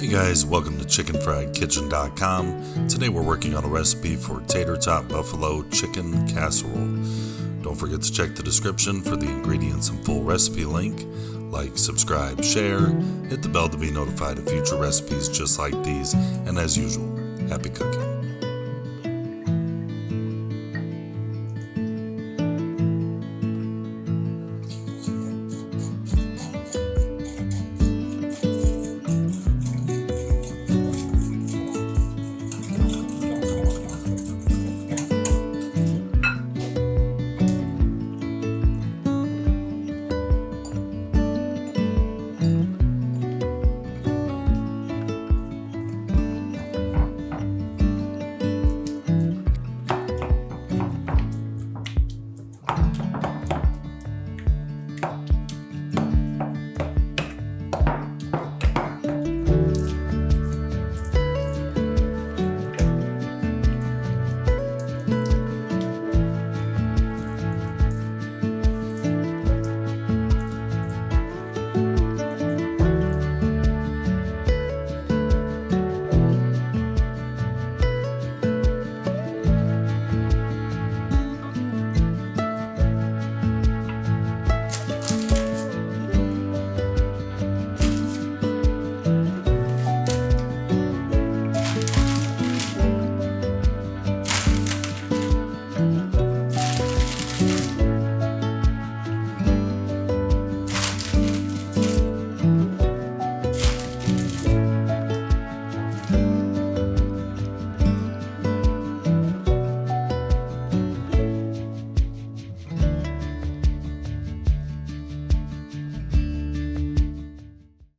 Hey guys, welcome to chickenfriedkitchen.com. Today we're working on a recipe for Tater Tot buffalo chicken casserole. Don't forget to check the description for the ingredients and full recipe link. Like, subscribe, share, hit the bell to be notified of future recipes just like these, and as usual, happy cooking.